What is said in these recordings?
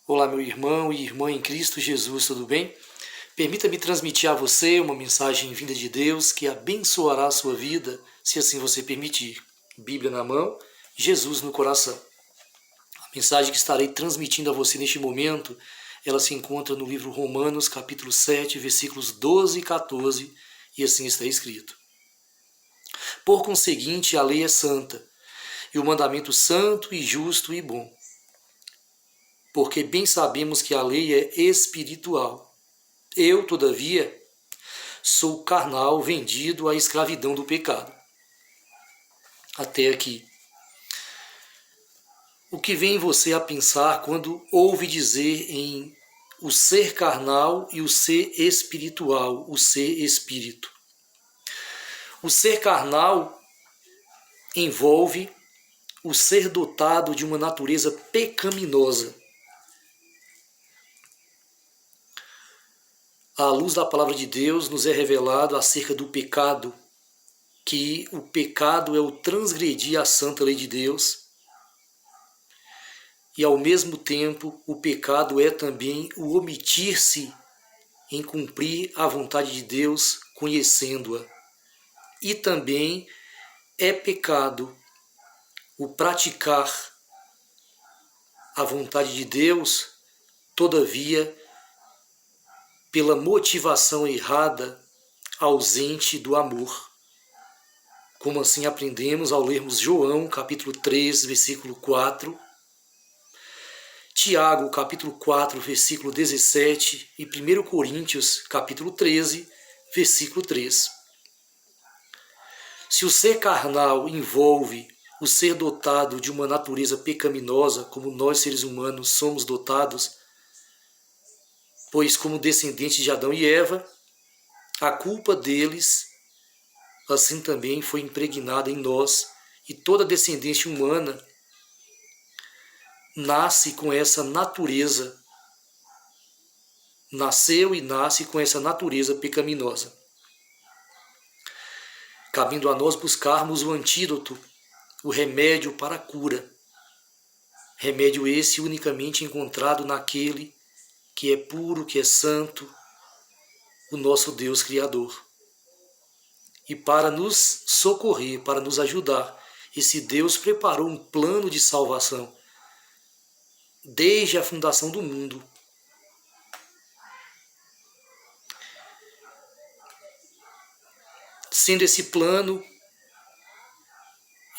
Olá, meu irmão e irmã em Cristo Jesus, tudo bem? Permita-me transmitir a você uma mensagem vinda de Deus que abençoará a sua vida, se assim você permitir. Bíblia na mão, Jesus no coração. A mensagem que estarei transmitindo a você neste momento, ela se encontra no livro Romanos, capítulo 7, versículos 12 e 14, e assim está escrito. Por conseguinte, a lei é santa, e o mandamento santo e justo e bom. Porque bem sabemos que a lei é espiritual. Eu, todavia, sou carnal, vendido à escravidão do pecado. Até aqui. O que vem você a pensar quando ouve dizer em o ser carnal e o ser espiritual, o ser espírito? O ser carnal envolve o ser dotado de uma natureza pecaminosa. À luz da palavra de Deus, nos é revelado acerca do pecado, que o pecado é o transgredir a santa lei de Deus, e ao mesmo tempo o pecado é também o omitir-se em cumprir a vontade de Deus, conhecendo-a. E também é pecado o praticar a vontade de Deus, todavia, pela motivação errada, ausente do amor. Como assim aprendemos ao lermos João, capítulo 3, versículo 4, Tiago, capítulo 4, versículo 17 e 1 Coríntios, capítulo 13, versículo 3. Se o ser carnal envolve o ser dotado de uma natureza pecaminosa, como nós seres humanos somos dotados, pois como descendentes de Adão e Eva, a culpa deles assim também foi impregnada em nós, e toda descendência humana nasce com essa natureza, nasceu e nasce com essa natureza pecaminosa. Cabendo a nós buscarmos o antídoto, o remédio para a cura. Remédio esse unicamente encontrado naquele que é puro, que é santo, o nosso Deus Criador. E para nos socorrer, para nos ajudar, esse Deus preparou um plano de salvação desde a fundação do mundo. Sendo esse plano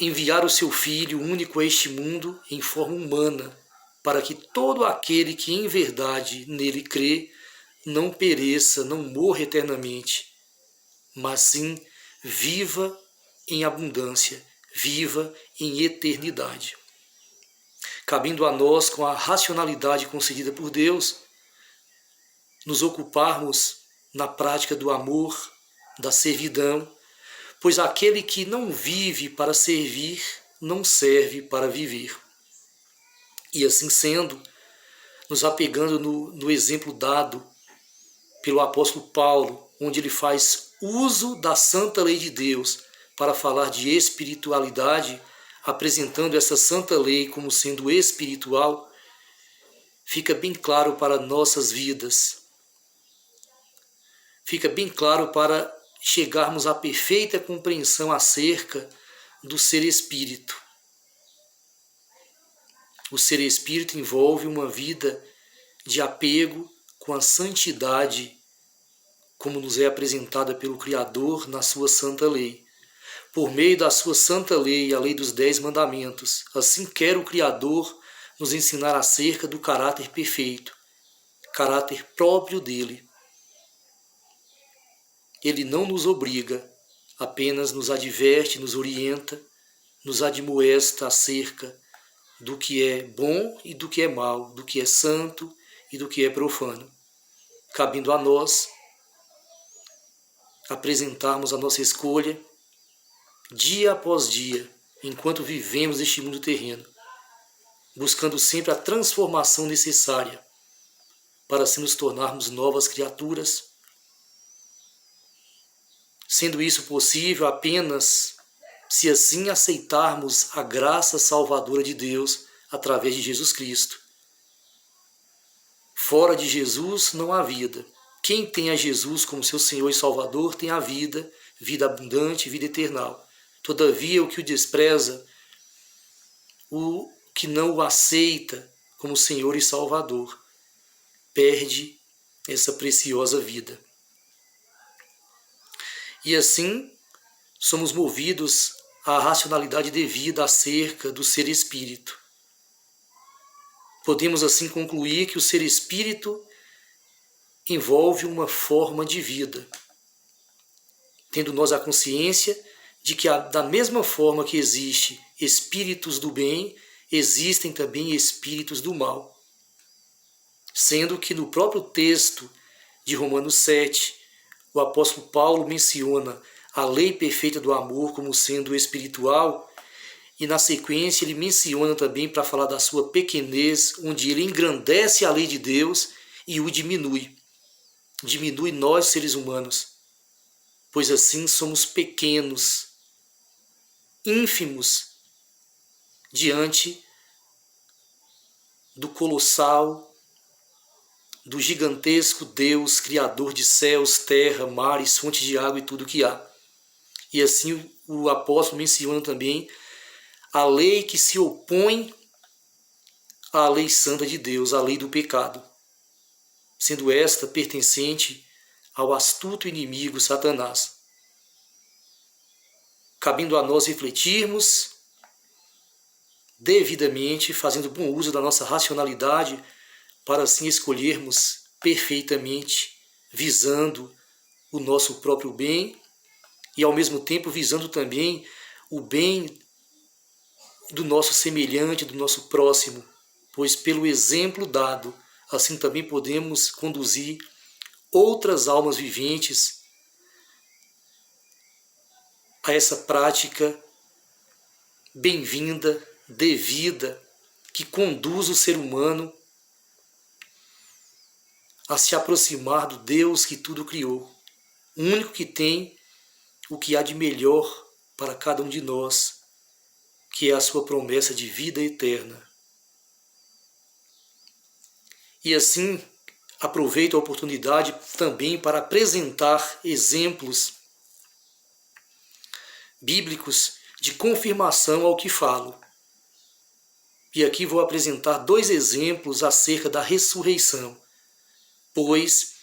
enviar o seu Filho único a este mundo em forma humana, para que todo aquele que em verdade nele crê não pereça, não morra eternamente, mas sim viva em abundância, viva em eternidade. Cabendo a nós, com a racionalidade concedida por Deus, nos ocuparmos na prática do amor, da servidão, pois aquele que não vive para servir, não serve para viver. E assim sendo, nos apegando no exemplo dado pelo apóstolo Paulo, onde ele faz uso da santa lei de Deus para falar de espiritualidade, apresentando essa santa lei como sendo espiritual, fica bem claro para nossas vidas. Fica bem claro para chegarmos à perfeita compreensão acerca do ser espírito. O ser espírito envolve uma vida de apego com a santidade, como nos é apresentada pelo Criador na sua santa lei. Por meio da sua santa lei, a lei dos 10 mandamentos, assim quer o Criador nos ensinar acerca do caráter perfeito, caráter próprio dele. Ele não nos obriga, apenas nos adverte, nos orienta, nos admoesta acerca do que é bom e do que é mal, do que é santo e do que é profano. Cabendo a nós apresentarmos a nossa escolha dia após dia, enquanto vivemos este mundo terreno, buscando sempre a transformação necessária para assim nos tornarmos novas criaturas, sendo isso possível apenas se assim aceitarmos a graça salvadora de Deus através de Jesus Cristo. Fora de Jesus não há vida. Quem tem a Jesus como seu Senhor e Salvador tem a vida, vida abundante, vida eternal. Todavia, o que o despreza, o que não o aceita como Senhor e Salvador, perde essa preciosa vida. E assim, somos movidos à racionalidade devida acerca do ser espírito. Podemos assim concluir que o ser espírito envolve uma forma de vida, tendo nós a consciência de que da mesma forma que existe espíritos do bem, existem também espíritos do mal. Sendo que no próprio texto de Romanos 7, o apóstolo Paulo menciona a lei perfeita do amor como sendo espiritual, e na sequência ele menciona também para falar da sua pequenez, onde ele engrandece a lei de Deus e o diminui. Diminui nós, seres humanos, pois assim somos pequenos, ínfimos, diante do colossal, do gigantesco Deus, Criador de céus, terra, mares, fontes de água e tudo que há. E assim o apóstolo menciona também a lei que se opõe à lei santa de Deus, a lei do pecado, sendo esta pertencente ao astuto inimigo Satanás. Cabendo a nós refletirmos devidamente, fazendo bom uso da nossa racionalidade, para assim escolhermos perfeitamente, visando o nosso próprio bem e ao mesmo tempo visando também o bem do nosso semelhante, do nosso próximo, pois pelo exemplo dado, assim também podemos conduzir outras almas viventes a essa prática bem-vinda, devida, que conduz o ser humano a se aproximar do Deus que tudo criou, o único que tem o que há de melhor para cada um de nós, que é a sua promessa de vida eterna. E assim, aproveito a oportunidade também para apresentar exemplos bíblicos de confirmação ao que falo. E aqui vou apresentar 2 exemplos acerca da ressurreição, pois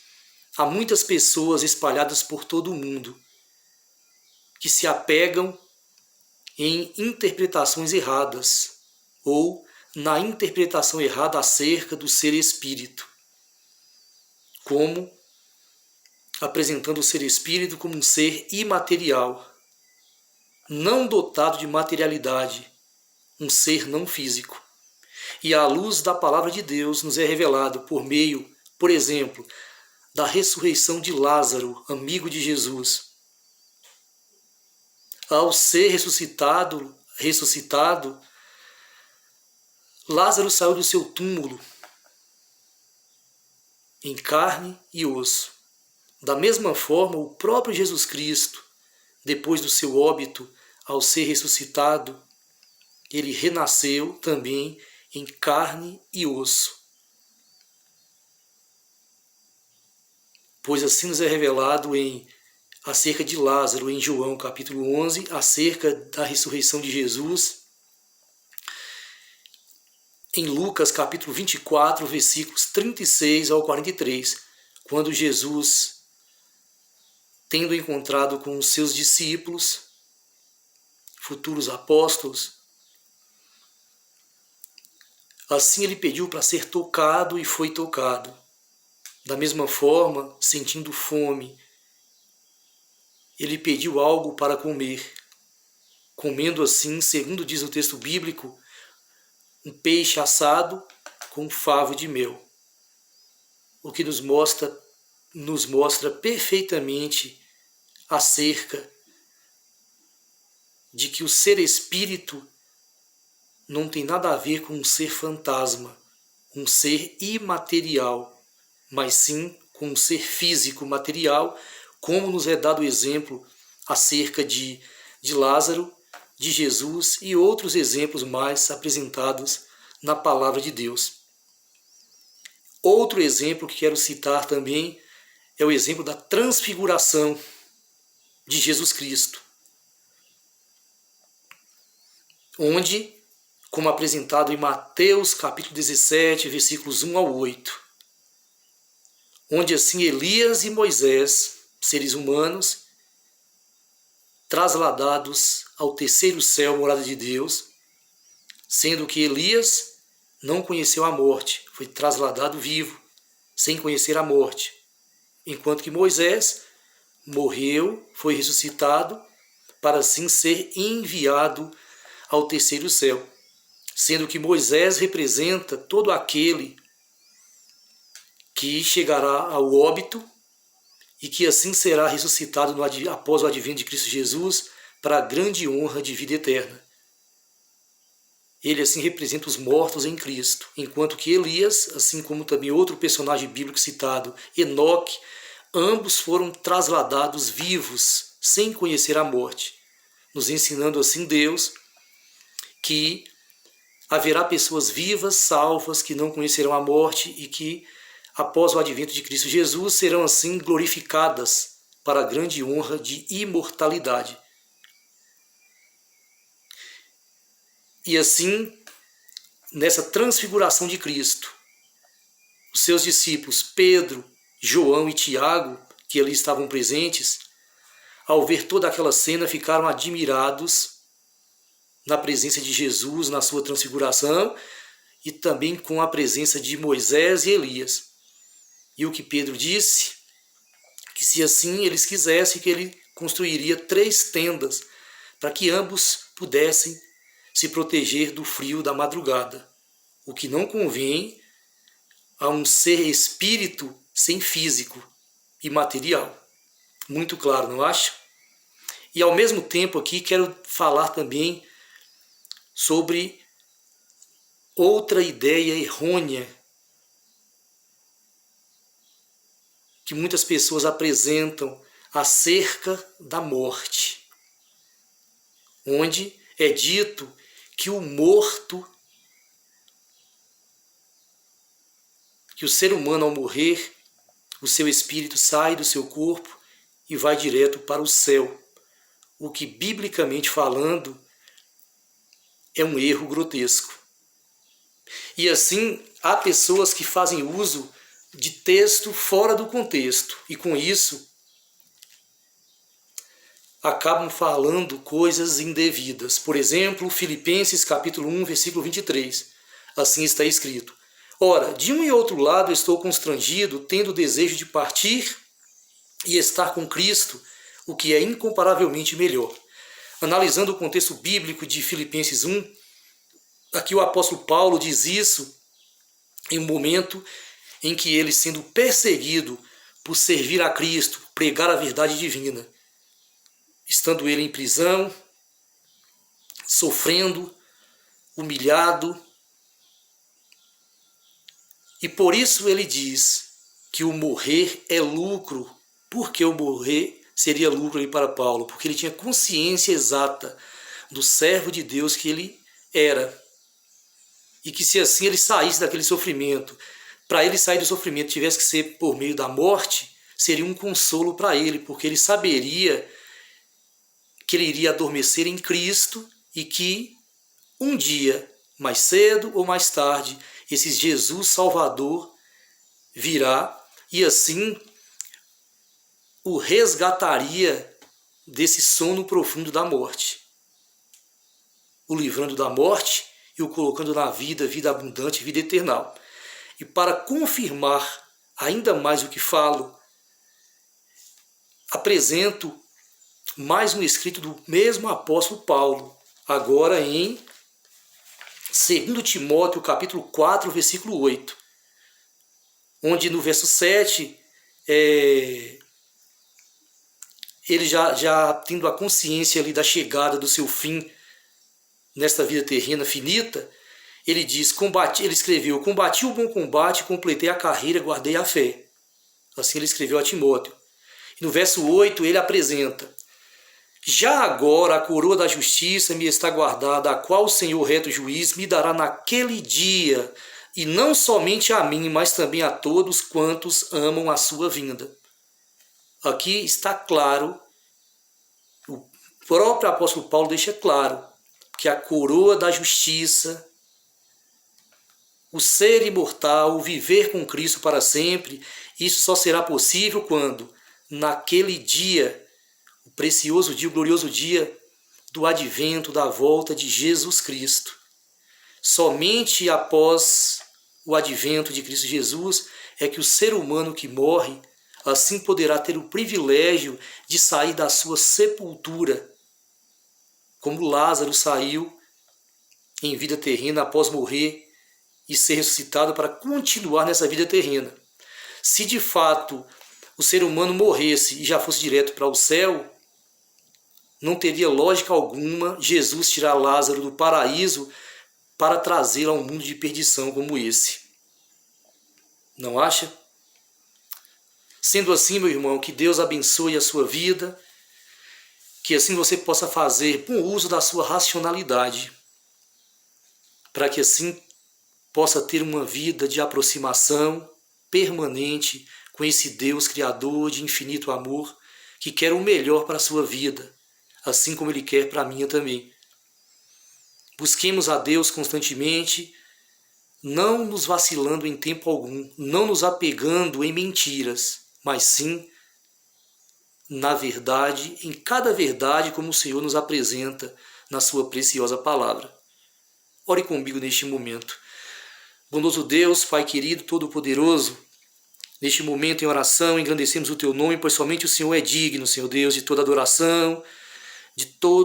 há muitas pessoas espalhadas por todo o mundo que se apegam em interpretações erradas ou na interpretação errada acerca do ser espírito, como apresentando o ser espírito como um ser imaterial, não dotado de materialidade, um ser não físico. E à luz da palavra de Deus nos é revelado por meio, por exemplo, da ressurreição de Lázaro, amigo de Jesus. Ao ser ressuscitado, Lázaro saiu do seu túmulo em carne e osso. Da mesma forma, o próprio Jesus Cristo, depois do seu óbito, ao ser ressuscitado, ele renasceu também em carne e osso. Pois assim nos é revelado acerca de Lázaro, em João capítulo 11, acerca da ressurreição de Jesus, em Lucas capítulo 24, versículos 36 ao 43, quando Jesus, tendo encontrado com os seus discípulos, futuros apóstolos, assim ele pediu para ser tocado e foi tocado. Da mesma forma, sentindo fome, ele pediu algo para comer, comendo assim, segundo diz o texto bíblico, um peixe assado com um favo de mel, o que nos mostra perfeitamente acerca de que o ser espírito não tem nada a ver com um ser fantasma, um ser imaterial, mas sim com um ser físico, material, como nos é dado o exemplo acerca de Lázaro, de Jesus e outros exemplos mais apresentados na palavra de Deus. Outro exemplo que quero citar também é o exemplo da transfiguração de Jesus Cristo, onde, como apresentado em Mateus capítulo 17, versículos 1 ao 8, onde assim Elias e Moisés, seres humanos, trasladados ao terceiro céu, morada de Deus, sendo que Elias não conheceu a morte, foi trasladado vivo, sem conhecer a morte, enquanto que Moisés morreu, foi ressuscitado, para assim ser enviado ao terceiro céu, sendo que Moisés representa todo aquele que chegará ao óbito e que assim será ressuscitado após o advento de Cristo Jesus para a grande honra de vida eterna. Ele assim representa os mortos em Cristo, enquanto que Elias, assim como também outro personagem bíblico citado, Enoque, ambos foram trasladados vivos, sem conhecer a morte, nos ensinando assim Deus que haverá pessoas vivas, salvas, que não conhecerão a morte e que, após o advento de Cristo Jesus, serão assim glorificadas para a grande honra de imortalidade. E assim, nessa transfiguração de Cristo, os seus discípulos Pedro, João e Tiago, que ali estavam presentes, ao ver toda aquela cena, ficaram admirados na presença de Jesus, na sua transfiguração, e também com a presença de Moisés e Elias. E o que Pedro disse, que se assim eles quisessem, que ele construiria 3 tendas, para que ambos pudessem se proteger do frio da madrugada, o que não convém a um ser espírito sem físico e material. Muito claro, não acha? E ao mesmo tempo aqui quero falar também sobre outra ideia errônea que muitas pessoas apresentam acerca da morte, onde é dito que o morto, que o ser humano ao morrer, o seu espírito sai do seu corpo e vai direto para o céu, o que biblicamente falando é um erro grotesco. E assim há pessoas que fazem uso de texto fora do contexto e com isso acabam falando coisas indevidas. Por exemplo, Filipenses capítulo 1, versículo 23. Assim está escrito: ora, de um e outro lado estou constrangido, tendo o desejo de partir e estar com Cristo, o que é incomparavelmente melhor. Analisando o contexto bíblico de Filipenses 1, aqui o apóstolo Paulo diz isso em um momento em que ele, sendo perseguido por servir a Cristo, pregar a verdade divina, estando ele em prisão, sofrendo, humilhado, e por isso ele diz que o morrer é lucro. Por que o morrer seria lucro ali para Paulo? Porque ele tinha consciência exata do servo de Deus que ele era. E que se assim ele saísse daquele sofrimento, para ele sair do sofrimento tivesse que ser por meio da morte, seria um consolo para ele, porque ele saberia que ele iria adormecer em Cristo e que um dia, mais cedo ou mais tarde, esse Jesus Salvador virá e assim o resgataria desse sono profundo da morte, o livrando da morte e o colocando na vida, vida abundante, vida eternal. E para confirmar ainda mais o que falo, apresento mais um escrito do mesmo apóstolo Paulo, agora em 2 Timóteo capítulo 4, versículo 8, onde no verso 7, ele já tendo a consciência ali da chegada do seu fim nesta vida terrena finita, ele diz, ele escreveu: combati o bom combate, completei a carreira, guardei a fé. Assim ele escreveu a Timóteo. E no verso 8 ele apresenta: já agora a coroa da justiça me está guardada, a qual o Senhor reto juiz me dará naquele dia, e não somente a mim, mas também a todos quantos amam a sua vinda. Aqui está claro, o próprio apóstolo Paulo deixa claro, que a coroa da justiça, o ser imortal, o viver com Cristo para sempre, isso só será possível quando, naquele dia, o precioso dia, o glorioso dia do advento, da volta de Jesus Cristo. Somente após o advento de Cristo Jesus é que o ser humano que morre assim poderá ter o privilégio de sair da sua sepultura, como Lázaro saiu em vida terrena após morrer e ser ressuscitado para continuar nessa vida terrena. Se de fato o ser humano morresse e já fosse direto para o céu, não teria lógica alguma Jesus tirar Lázaro do paraíso para trazê-lo a um mundo de perdição como esse. Não acha? Sendo assim, meu irmão, que Deus abençoe a sua vida, que assim você possa fazer bom uso da sua racionalidade, para que assim possa ter uma vida de aproximação permanente com esse Deus Criador de infinito amor, que quer o melhor para a sua vida, assim como Ele quer para a minha também. Busquemos a Deus constantemente, não nos vacilando em tempo algum, não nos apegando em mentiras, mas sim na verdade, em cada verdade como o Senhor nos apresenta na sua preciosa palavra. Ore comigo neste momento. Bondoso Deus, Pai querido, Todo-Poderoso, neste momento em oração engrandecemos o Teu nome, pois somente o Senhor é digno, Senhor Deus, de toda adoração, de todo